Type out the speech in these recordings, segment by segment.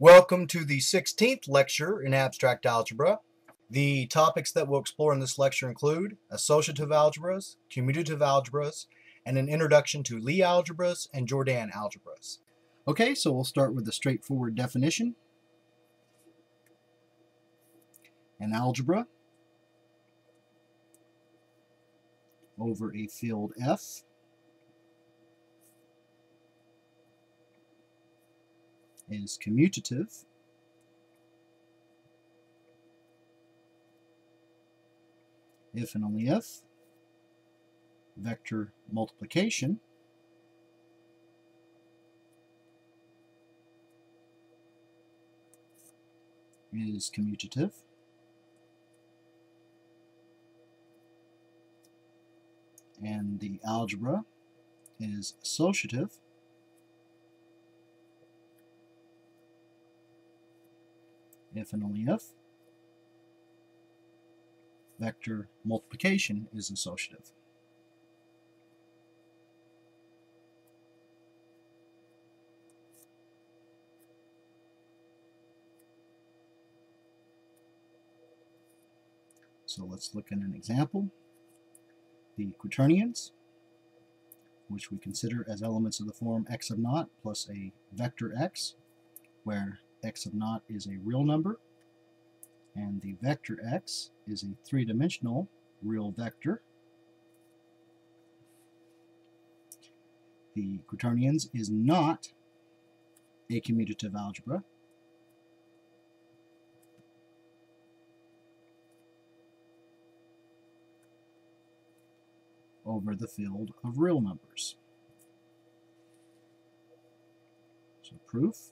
Welcome to the 16th lecture in abstract algebra. The topics that we'll explore in this lecture include associative algebras, commutative algebras, and an introduction to Lie algebras and Jordan algebras. Okay, so we'll start with a straightforward definition. An algebra over a field F is commutative if and only if vector multiplication is commutative and the algebra is associative if and only if vector multiplication is associative. So let's look at an example. The quaternions, which we consider as elements of the form x of naught plus a vector x, where x of naught is a real number and the vector x is a three-dimensional real vector. The quaternions is not a commutative algebra. Over the field of real numbers. So proof.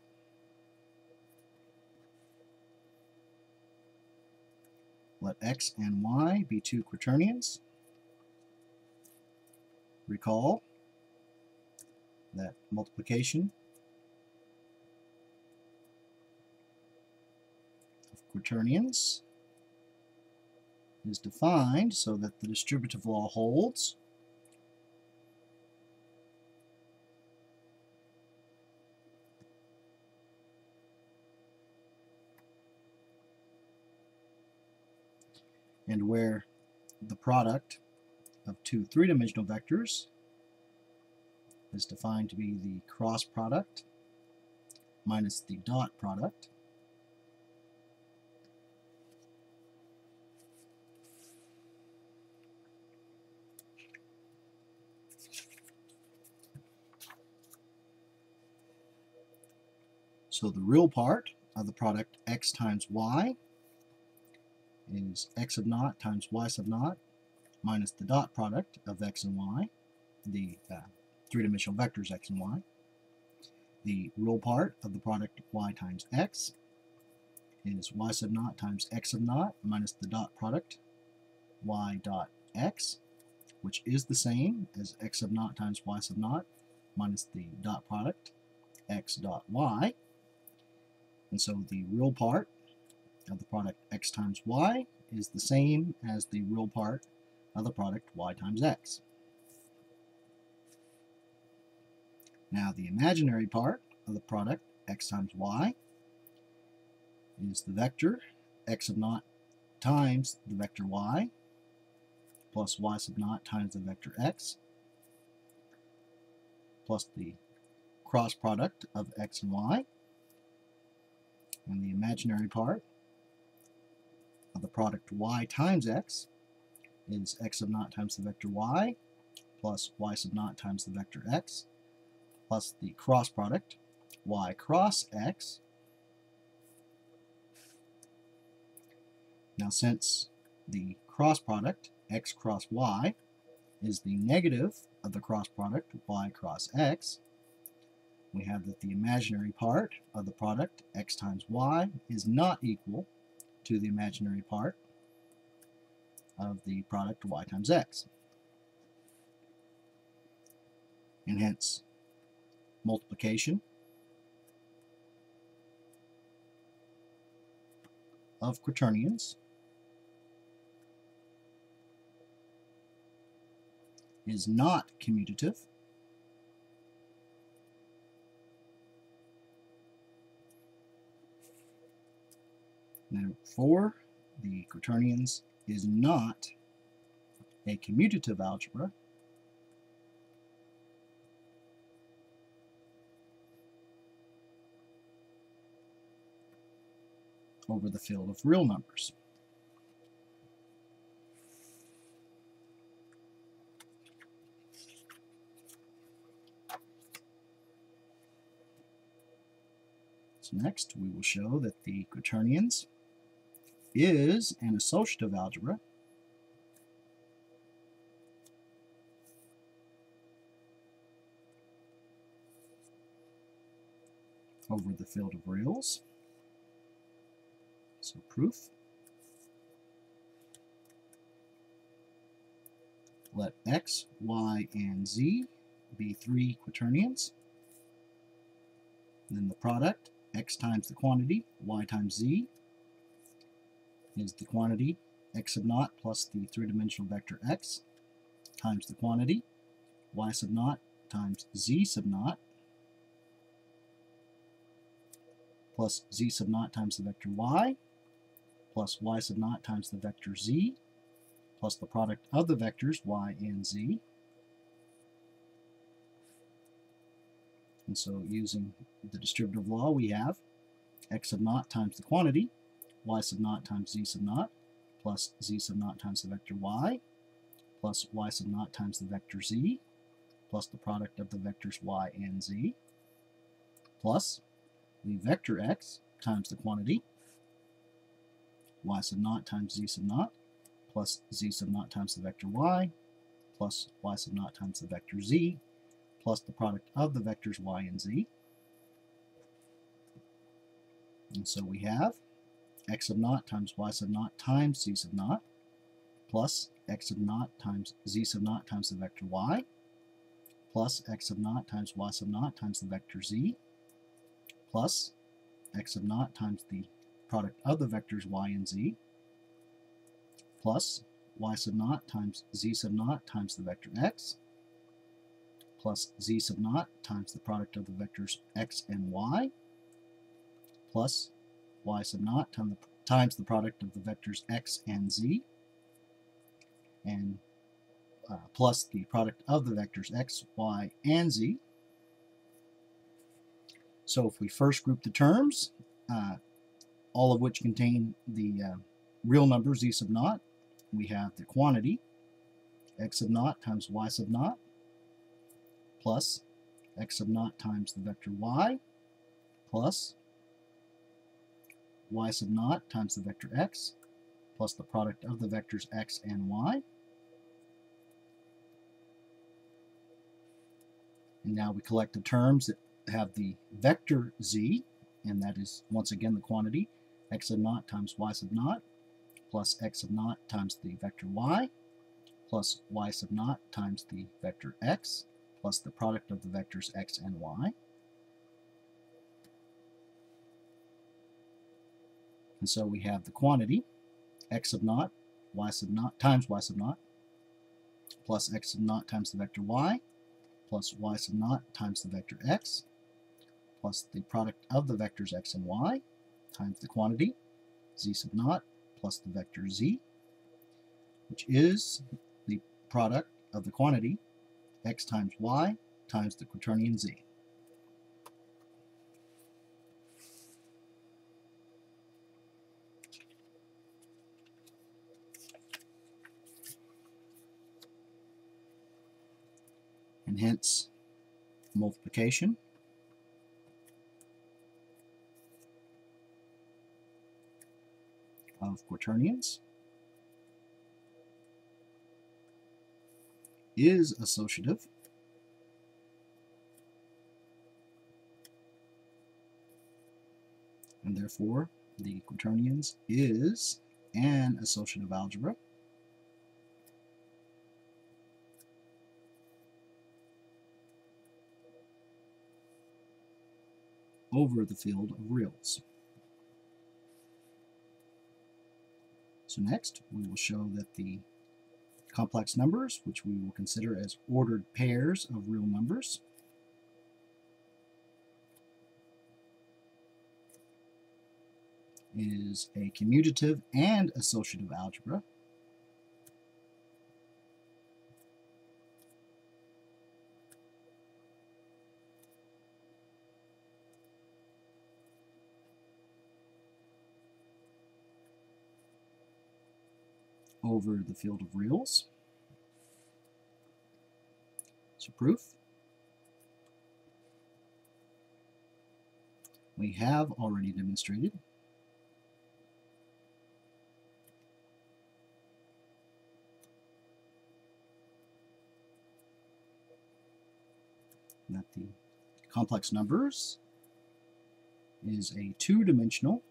Let x and y be two quaternions. Recall that multiplication of quaternions is defined so that the distributive law holds. And where the product of two three-dimensional vectors is defined to be the cross product minus the dot product, so the real part of the product x times y is x of naught times y sub naught minus the dot product of x and y, the three-dimensional vectors x and y. The real part of the product y times x is y sub naught times x sub naught minus the dot product y dot x, which is the same as x sub naught times y sub naught minus the dot product x dot y. And so the real part of the product x times y is the same as the real part of the product y times x. Now the imaginary part of the product x times y is the vector x of naught times the vector y plus y sub naught times the vector x plus the cross product of x and y. And the imaginary part of the product y times x is x sub naught times the vector y plus y sub naught times the vector x plus the cross product y cross x. Now since the cross product x cross y is the negative of the cross product y cross x, we have that the imaginary part of the product x times y is not equal to the imaginary part of the product y times x. And hence, multiplication of quaternions is not commutative Now 4, the quaternions is not a commutative algebra over the field of real numbers. So next we will show that the quaternions is an associative algebra over the field of reals. So proof. Let x, y, and z be 3 quaternions. Then the product, x times the quantity, y times z, is the quantity x sub naught plus the three-dimensional vector x times the quantity y sub naught times z sub naught plus z sub naught times the vector y plus y sub naught times the vector z plus the product of the vectors y and z. And so using the distributive law, we have x sub naught times the quantity, y sub naught times z sub naught, plus z sub naught times the vector y, plus y sub naught times the vector z, plus the product of the vectors y and z, plus the vector x times the quantity, y sub naught times z sub naught, plus z sub naught times the vector y, plus y sub naught times the vector z, plus the product of the vectors y and z. And so we have x sub naught times y sub naught times z sub naught, plus x sub naught times z sub naught times the vector y, plus x sub naught times y sub naught times the vector z, plus x sub naught times the product of the vectors y and z, plus y sub naught times z sub naught times the vector x, plus z sub naught times the product of the vectors x and y, plus y sub naught times the product of the vectors x and z, and plus the product of the vectors x, y, and z. So if we first group the terms, all of which contain the real number z sub naught, we have the quantity x sub naught times y sub naught plus x sub naught times the vector y plus y sub naught times the vector x plus the product of the vectors x and y. And now we collect the terms that have the vector z, and that is once again the quantity x sub naught times y sub naught plus x sub naught times the vector y plus y sub naught times the vector x plus the product of the vectors x and y. And so we have the quantity x sub naught, y sub naught times y sub naught plus x sub naught times the vector y plus y sub naught times the vector x plus the product of the vectors x and y times the quantity z sub naught plus the vector z, which is the product of the quantity x times y times the quaternion z. And hence multiplication of quaternions is associative, and therefore the quaternions is an associative algebra over the field of reals. So next we will show that the complex numbers, which we will consider as ordered pairs of real numbers, is a commutative and associative algebra. Over the field of reals. So proof. We have already demonstrated that the complex numbers is a two-dimensional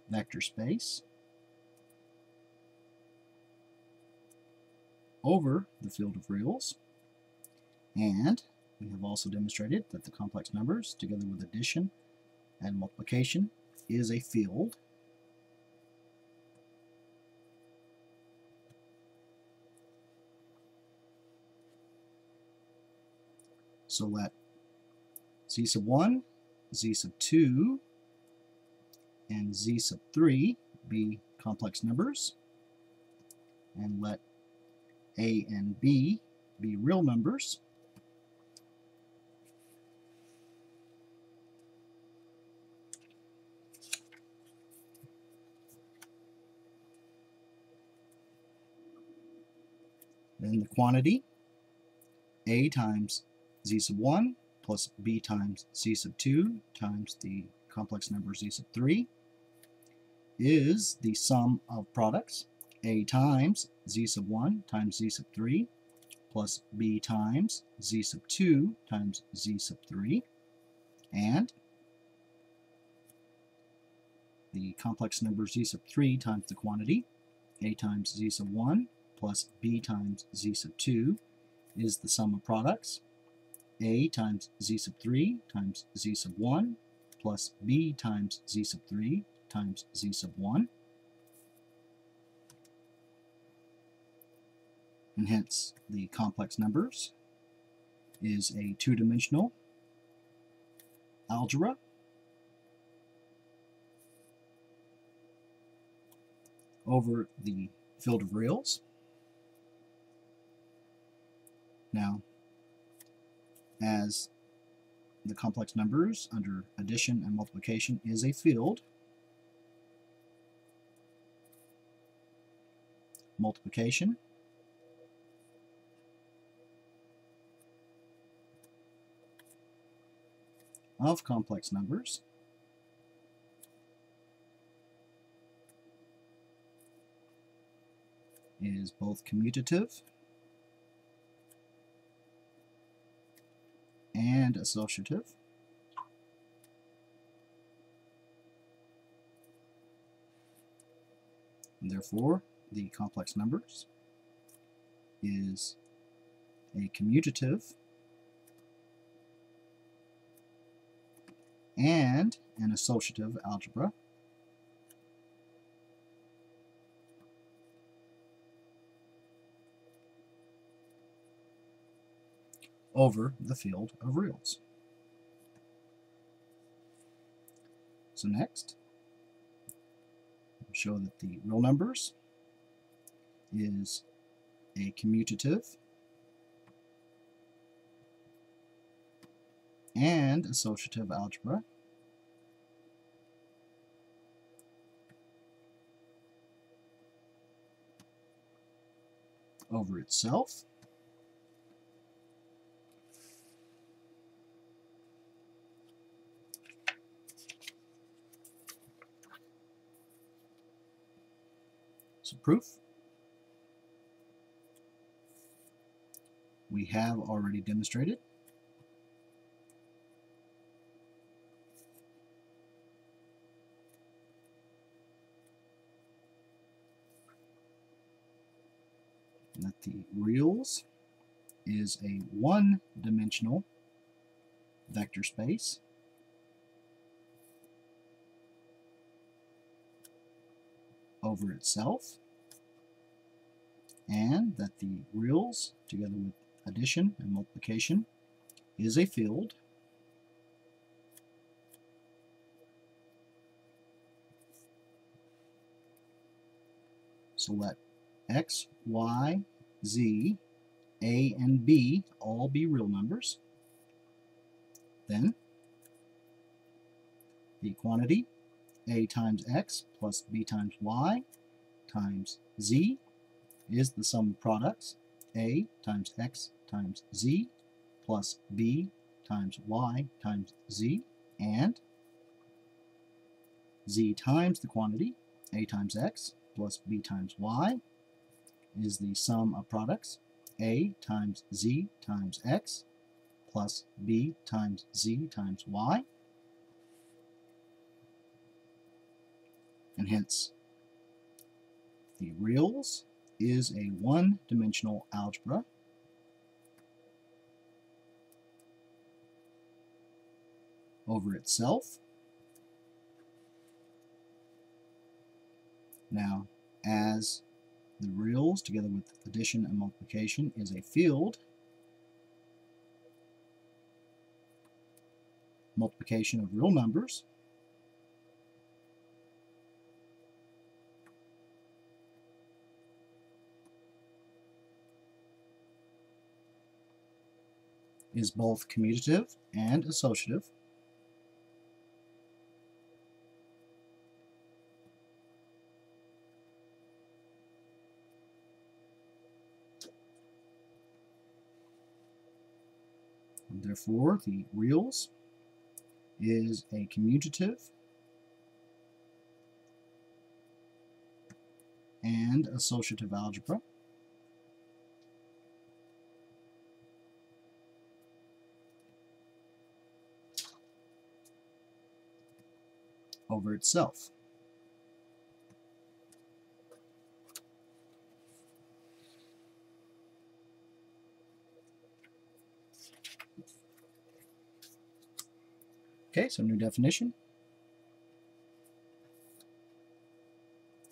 vector space over the field of reals, and we have also demonstrated that the complex numbers, together with addition and multiplication, is a field so let z sub 1, z sub 2, and z sub 3 be complex numbers, and let a and b be real numbers. Then the quantity a times z sub 1 plus b times z sub 2 times the complex number z sub 3 is the sum of products a times z sub 1 times z sub 3 plus b times z sub 2 times z sub 3, and the complex number z sub 3 times the quantity a times z sub 1 plus b times z sub 2 is the sum of products a times z sub 3 times z sub 1 plus b times z sub 3 times z sub 1, and hence the complex numbers is a two-dimensional algebra over the field of reals. Now, as the complex numbers under addition and multiplication is a field, multiplication of complex numbers is both commutative and associative. And therefore, the complex numbers is a commutative and an associative algebra over the field of reals. So next, we'll show that the real numbers is a commutative and associative algebra over itself. So proof. We have already demonstrated that the reals is a one-dimensional vector space over itself, and that the reals, together with addition and multiplication, is a field So let x, y, z, a, and b all be real numbers. Then the quantity a times x plus b times y times z is the sum of products a times x times z plus b times y times z, and z times the quantity a times x plus b times y is the sum of products a times z times x plus b times z times y, and hence the reals is a one-dimensional algebra over itself. Now, as the reals together with addition and multiplication is a field, multiplication of real numbers is both commutative and associative. And therefore, the reals is a commutative and associative algebra over itself. Okay, so new definition.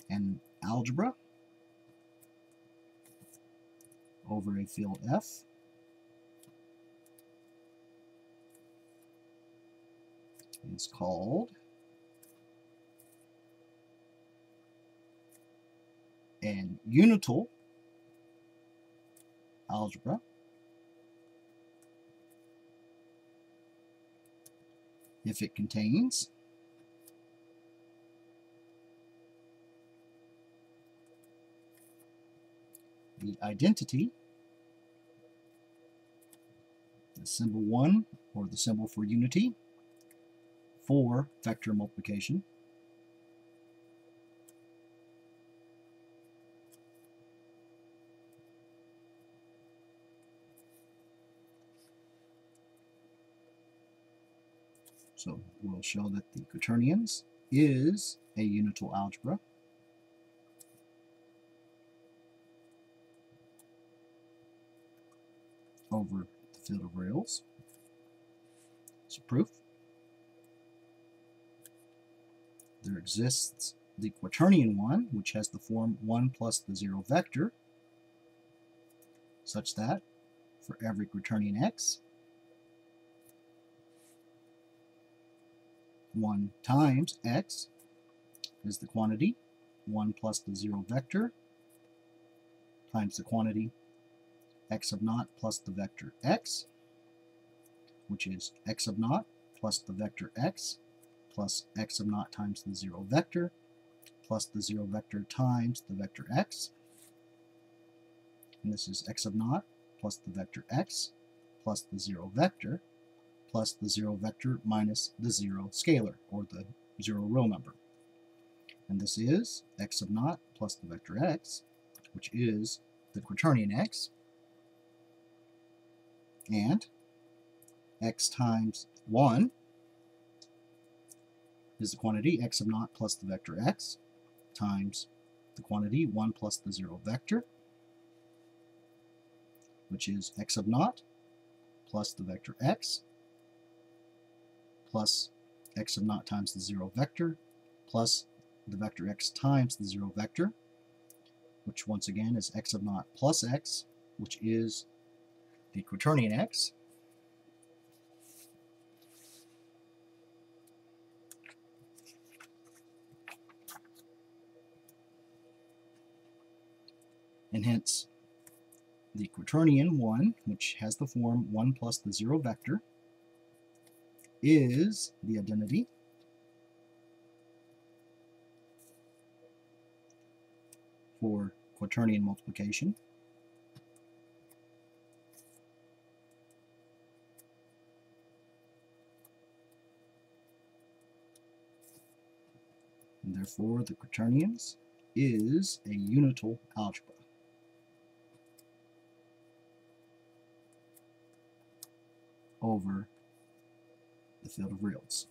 An algebra over a field F is called an unital algebra if it contains the identity, the symbol 1 or the symbol for unity for vector multiplication, so we'll show that the quaternions is a unital algebra over the field of reals. So proof: there exists the quaternion one, which has the form 1 plus the 0 vector, such that for every quaternion x, 1 times x is the quantity 1 plus the 0 vector times the quantity x of naught plus the vector x, which is x of naught plus the vector x plus x of naught times the 0 vector plus the 0 vector times the vector x. And this is x of naught plus the vector x plus the 0 vector plus the 0 vector minus the 0 scalar, or the 0 real number. And this is x of naught plus the vector x, which is the quaternion x, and x times 1 is the quantity x of naught plus the vector x times the quantity 1 plus the 0 vector, which is x of naught plus the vector x plus x of naught times the 0 vector plus the vector x times the 0 vector, which once again is x of naught plus x, which is the quaternion x, And hence the quaternion 1, which has the form 1 plus the 0 vector, is the identity for quaternion multiplication. And therefore, the quaternions is a unital algebra over the field of reals.